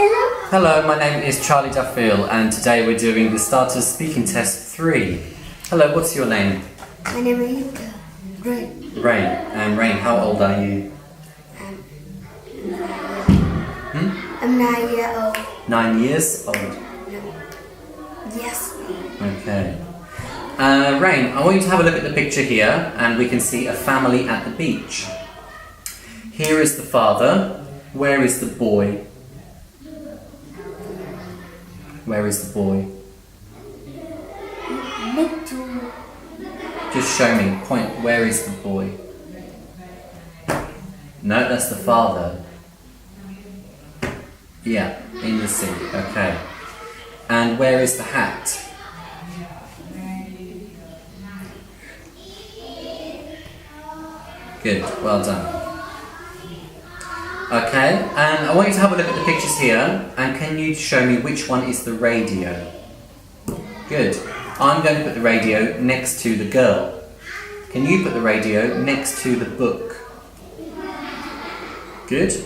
Hello. Hello, my name is Charlie Duffield and today we're doing the Starters Speaking Test 3. Hello, what's your name? My name is Rain. Rain. And Rain, how old are you? I'm 9 years old. 9 years old. No. Yes. Okay. Rain, I want you to have a look at the picture here and we can see a family at the beach. Here is the father. Where is the boy? Where is the boy? Just show me. Point. Where is the boy? No, that's the father. Yeah, in the sea. Okay. And where is the hat? Good. Well done. Okay, and I want you to have a look at the pictures here, and can you show me which one is the radio? Good. I'm going to put the radio next to the girl. Can you put the radio next to the book? Good.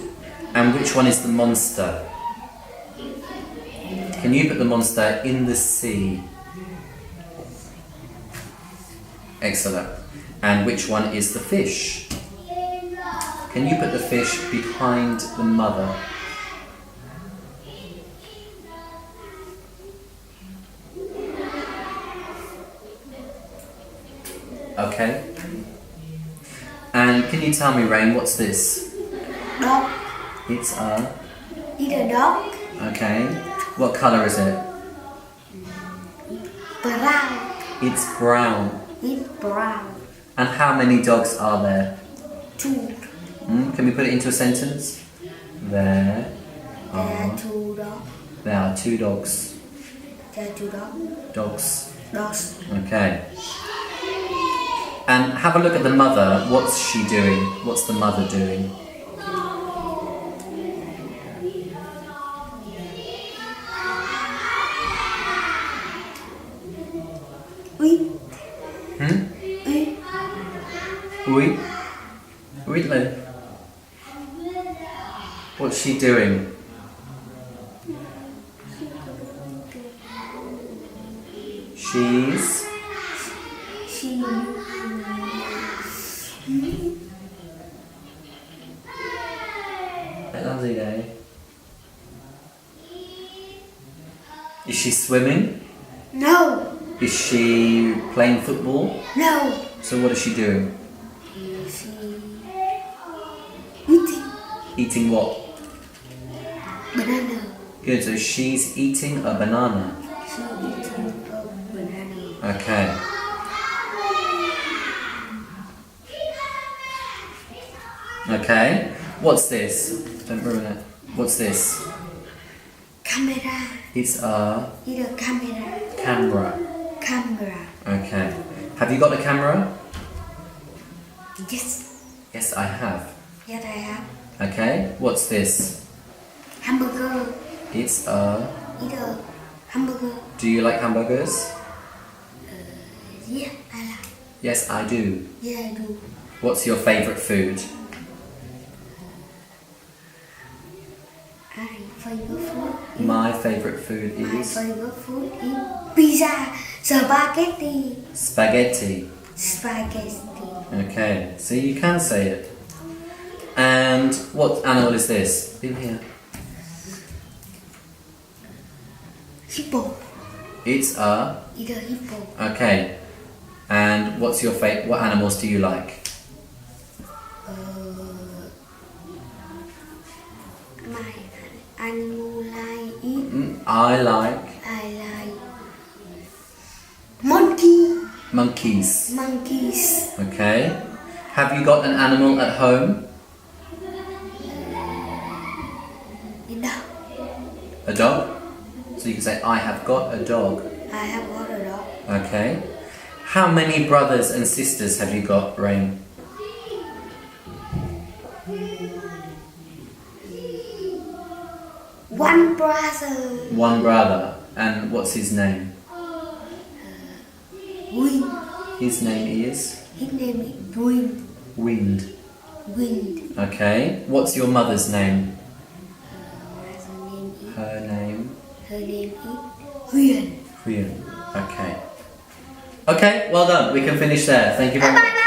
And which one is the monster? Can you put the monster in the sea? Excellent. And which one is the fish? Can you put the fish behind the mother? Okay. And can you tell me, Rain, what's this? Dog. It's a... It's a dog. Okay. What colour is it? Brown. It's brown. It's brown. And how many dogs are there? 2. Can we put it into a sentence? There are 2 dogs. There are 2 dogs. There are 2 dogs. Dogs. Dogs. Okay. And have a look at the mother. What's she doing? What's the mother doing? Oui. Oui. Oui. Oui. What's she doing? She's... Is she swimming? No. Is she playing football? No. So what is she doing? She eating. Eating what? Banana. Good, so she's eating a banana. She eating a banana. Okay. Okay. What's this? Don't ruin it. What's this? Camera. It's a... It's a camera. Camera. Camera. Okay. Have you got a camera? Yes. Yes, I have. Yes, I have. Okay. What's this? Hamburger. It's a... It's a hamburger. Do you like hamburgers? Yeah, I like. Yes, I do. Yeah, I do. What's your favourite food? My favourite food is... My favourite food is pizza, spaghetti. Spaghetti. Spaghetti. Okay, so you can say it. And what animal is this? In here. Hippo. It's a... It's a hippo. Okay. And what's your favourite? What animals do you like? My animal like it. I like monkey. monkeys. Monkeys. Okay. Have you got an animal at home? Dog. A dog? So you can say, I have got a dog. I have got a dog. Okay. How many brothers and sisters have you got, Rain? One brother. One brother. And what's his name? Wind. His name is? His name is Wind. Wind. Wind. Okay. What's your mother's name? Mother's name is Her name? Her name is Huyền. Huyền. Okay. Okay, well done. We can finish there. Thank you very much.